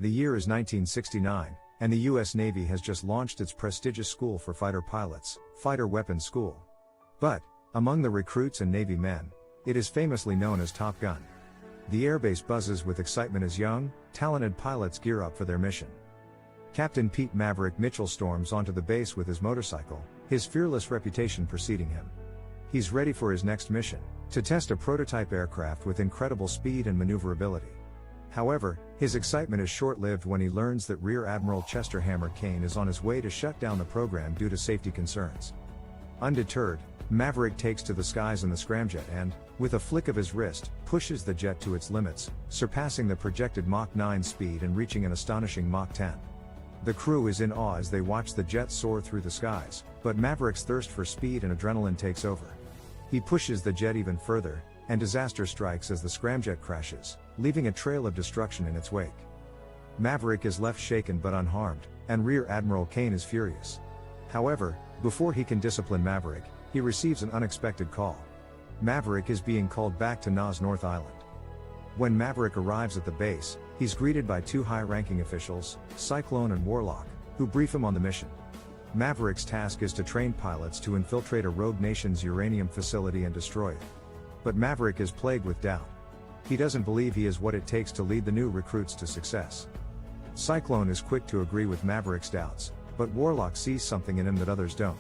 The year is 1969, and the U.S. Navy has just launched its prestigious school for fighter pilots, Fighter Weapons School. But, among the recruits and Navy men, it is famously known as Top Gun. The airbase buzzes with excitement as young, talented pilots gear up for their mission. Captain Pete Maverick Mitchell storms onto the base with his motorcycle, his fearless reputation preceding him. He's ready for his next mission, to test a prototype aircraft with incredible speed and maneuverability. However, his excitement is short-lived when he learns that Rear Admiral Chester "Hammer" Kane is on his way to shut down the program due to safety concerns. Undeterred, Maverick takes to the skies in the scramjet and, with a flick of his wrist, pushes the jet to its limits, surpassing the projected Mach 9 speed and reaching an astonishing Mach 10. The crew is in awe as they watch the jet soar through the skies, but Maverick's thirst for speed and adrenaline takes over. He pushes the jet even further, and disaster strikes as the scramjet crashes, leaving a trail of destruction in its wake. Maverick is left shaken but unharmed, and Rear Admiral Kane is furious. However, before he can discipline Maverick, he receives an unexpected call. Maverick is being called back to NAS North Island. When Maverick arrives at the base, he's greeted by two high-ranking officials, Cyclone and Warlock, who brief him on the mission. Maverick's task is to train pilots to infiltrate a rogue nation's uranium facility and destroy it. But Maverick is plagued with doubt. He doesn't believe he is what it takes to lead the new recruits to success. Cyclone is quick to agree with Maverick's doubts, but Warlock sees something in him that others don't.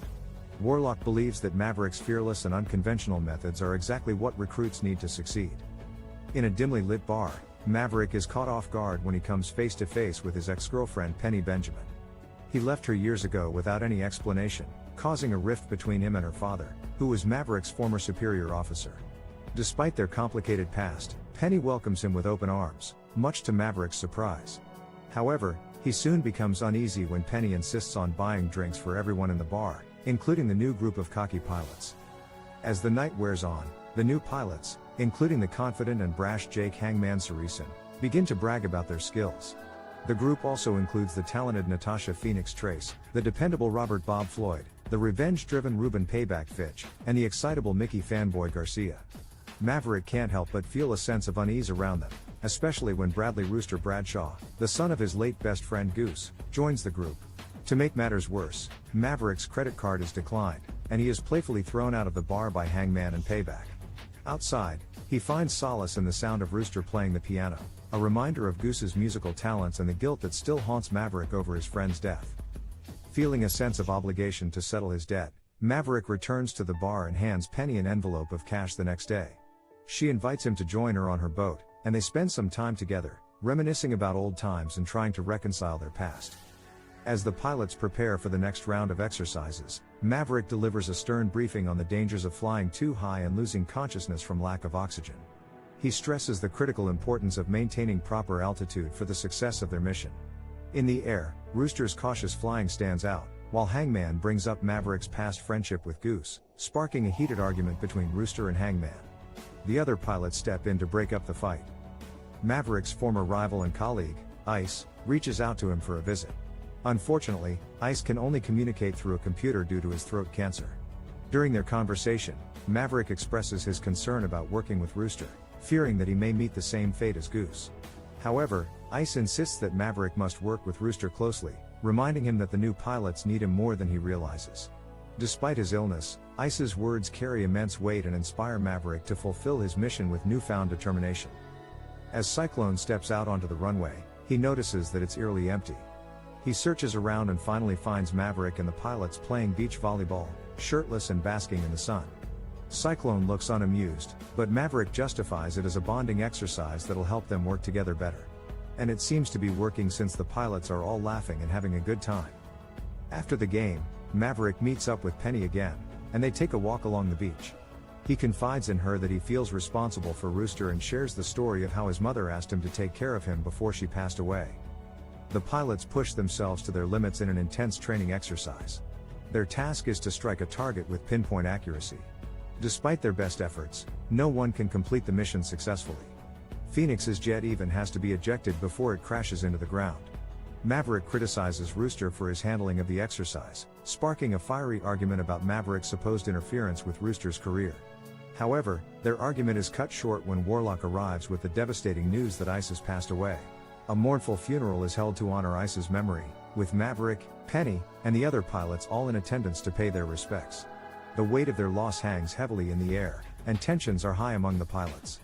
Warlock believes that Maverick's fearless and unconventional methods are exactly what recruits need to succeed. In a dimly lit bar, Maverick is caught off guard when he comes face to face with his ex-girlfriend Penny Benjamin. He left her years ago without any explanation, causing a rift between him and her father, who was Maverick's former superior officer. Despite their complicated past, Penny welcomes him with open arms, much to Maverick's surprise. However, he soon becomes uneasy when Penny insists on buying drinks for everyone in the bar, including the new group of cocky pilots. As the night wears on, the new pilots, including the confident and brash Jake "Hangman" Saracen, begin to brag about their skills. The group also includes the talented Natasha "Phoenix" Trace, the dependable Robert "Bob" Floyd, the revenge-driven Ruben "Payback" Fitch, and the excitable Mickey "Fanboy" Garcia. Maverick can't help but feel a sense of unease around them, especially when Bradley "Rooster" Bradshaw, the son of his late best friend Goose, joins the group. To make matters worse, Maverick's credit card is declined, and he is playfully thrown out of the bar by Hangman and Payback. Outside, he finds solace in the sound of Rooster playing the piano, a reminder of Goose's musical talents and the guilt that still haunts Maverick over his friend's death. Feeling a sense of obligation to settle his debt, Maverick returns to the bar and hands Penny an envelope of cash the next day. She invites him to join her on her boat, and they spend some time together, reminiscing about old times and trying to reconcile their past. As the pilots prepare for the next round of exercises, Maverick delivers a stern briefing on the dangers of flying too high and losing consciousness from lack of oxygen. He stresses the critical importance of maintaining proper altitude for the success of their mission. In the air, Rooster's cautious flying stands out, while Hangman brings up Maverick's past friendship with Goose, sparking a heated argument between Rooster and Hangman. The other pilots step in to break up the fight. Maverick's former rival and colleague, Ice, reaches out to him for a visit. Unfortunately, Ice can only communicate through a computer due to his throat cancer. During their conversation, Maverick expresses his concern about working with Rooster, fearing that he may meet the same fate as Goose. However, Ice insists that Maverick must work with Rooster closely, reminding him that the new pilots need him more than he realizes. Despite his illness, Ice's words carry immense weight and inspire Maverick to fulfill his mission with newfound determination. As Cyclone steps out onto the runway, he notices that it's eerily empty. He searches around and finally finds Maverick and the pilots playing beach volleyball, shirtless and basking in the sun. Cyclone looks unamused, but Maverick justifies it as a bonding exercise that'll help them work together better. And it seems to be working since the pilots are all laughing and having a good time. After the game, Maverick meets up with Penny again, and they take a walk along the beach. He confides in her that he feels responsible for Rooster and shares the story of how his mother asked him to take care of him before she passed away. The pilots push themselves to their limits in an intense training exercise. Their task is to strike a target with pinpoint accuracy. Despite their best efforts, no one can complete the mission successfully. Phoenix's jet even has to be ejected before it crashes into the ground. Maverick criticizes Rooster for his handling of the exercise, sparking a fiery argument about Maverick's supposed interference with Rooster's career. However, their argument is cut short when Warlock arrives with the devastating news that Ice has passed away. A mournful funeral is held to honor Ice's memory, with Maverick, Penny, and the other pilots all in attendance to pay their respects. The weight of their loss hangs heavily in the air, and tensions are high among the pilots.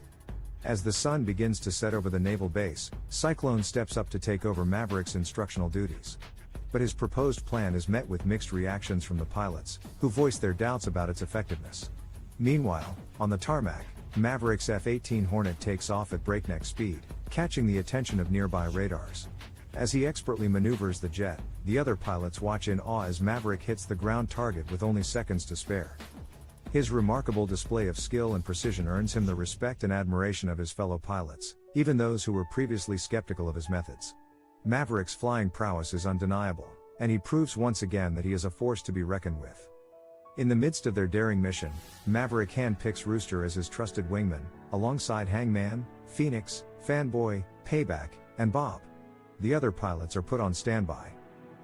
As the sun begins to set over the naval base, Cyclone steps up to take over Maverick's instructional duties. But his proposed plan is met with mixed reactions from the pilots, who voice their doubts about its effectiveness. Meanwhile, on the tarmac, Maverick's F-18 Hornet takes off at breakneck speed, catching the attention of nearby radars. As he expertly maneuvers the jet, the other pilots watch in awe as Maverick hits the ground target with only seconds to spare. His remarkable display of skill and precision earns him the respect and admiration of his fellow pilots, even those who were previously skeptical of his methods. Maverick's flying prowess is undeniable, and he proves once again that he is a force to be reckoned with. In the midst of their daring mission, Maverick handpicks Rooster as his trusted wingman, alongside Hangman, Phoenix, Fanboy, Payback, and Bob. The other pilots are put on standby.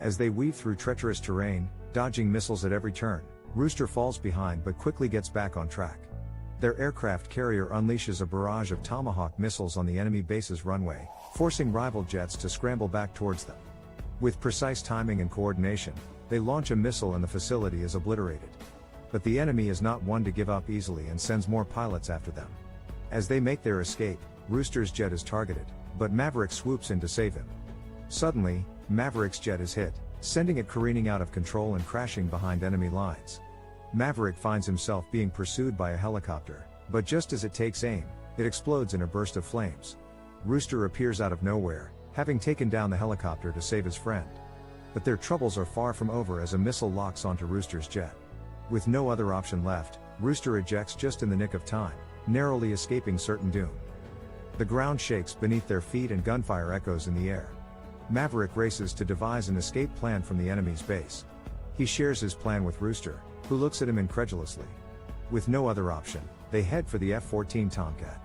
As they weave through treacherous terrain, dodging missiles at every turn, Rooster falls behind but quickly gets back on track. Their aircraft carrier unleashes a barrage of Tomahawk missiles on the enemy base's runway, forcing rival jets to scramble back towards them. With precise timing and coordination, they launch a missile and the facility is obliterated. But the enemy is not one to give up easily and sends more pilots after them. As they make their escape, Rooster's jet is targeted, but Maverick swoops in to save him. Suddenly, Maverick's jet is hit, sending it careening out of control and crashing behind enemy lines. Maverick finds himself being pursued by a helicopter, but just as it takes aim, it explodes in a burst of flames. Rooster appears out of nowhere, having taken down the helicopter to save his friend. But their troubles are far from over as a missile locks onto Rooster's jet. With no other option left, Rooster ejects just in the nick of time, narrowly escaping certain doom. The ground shakes beneath their feet and gunfire echoes in the air. Maverick races to devise an escape plan from the enemy's base. He shares his plan with Rooster, who looks at him incredulously. With no other option, they head for the F-14 Tomcat.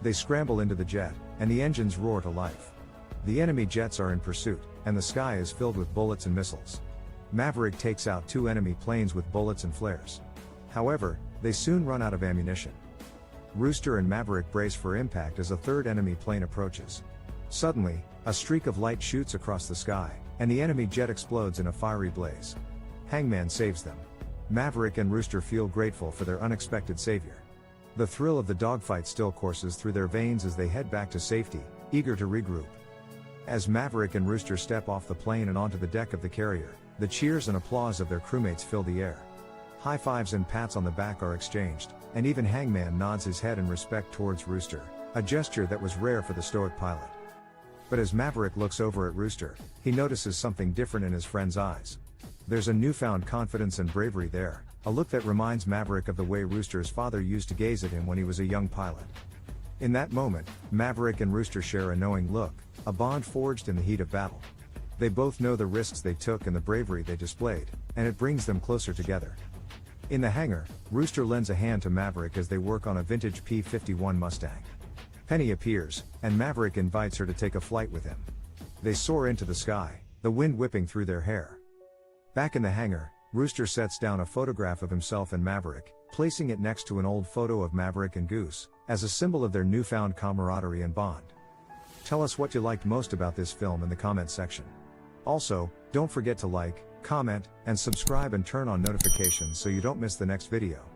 They scramble into the jet, and the engines roar to life. The enemy jets are in pursuit, and the sky is filled with bullets and missiles. Maverick takes out two enemy planes with bullets and flares. However, they soon run out of ammunition. Rooster and Maverick brace for impact as a third enemy plane approaches. Suddenly, a streak of light shoots across the sky, and the enemy jet explodes in a fiery blaze. Hangman saves them. Maverick and Rooster feel grateful for their unexpected savior. The thrill of the dogfight still courses through their veins as they head back to safety, eager to regroup. As Maverick and Rooster step off the plane and onto the deck of the carrier, the cheers and applause of their crewmates fill the air. High fives and pats on the back are exchanged, and even Hangman nods his head in respect towards Rooster, a gesture that was rare for the stoic pilot. But as Maverick looks over at Rooster, he notices something different in his friend's eyes. There's a newfound confidence and bravery there, a look that reminds Maverick of the way Rooster's father used to gaze at him when he was a young pilot. In that moment, Maverick and Rooster share a knowing look, a bond forged in the heat of battle. They both know the risks they took and the bravery they displayed, and it brings them closer together. In the hangar, Rooster lends a hand to Maverick as they work on a vintage P-51 Mustang. Penny appears, and Maverick invites her to take a flight with him. They soar into the sky, the wind whipping through their hair. Back in the hangar, Rooster sets down a photograph of himself and Maverick, placing it next to an old photo of Maverick and Goose, as a symbol of their newfound camaraderie and bond. Tell us what you liked most about this film in the comment section. Also, don't forget to like, comment, and subscribe and turn on notifications so you don't miss the next video.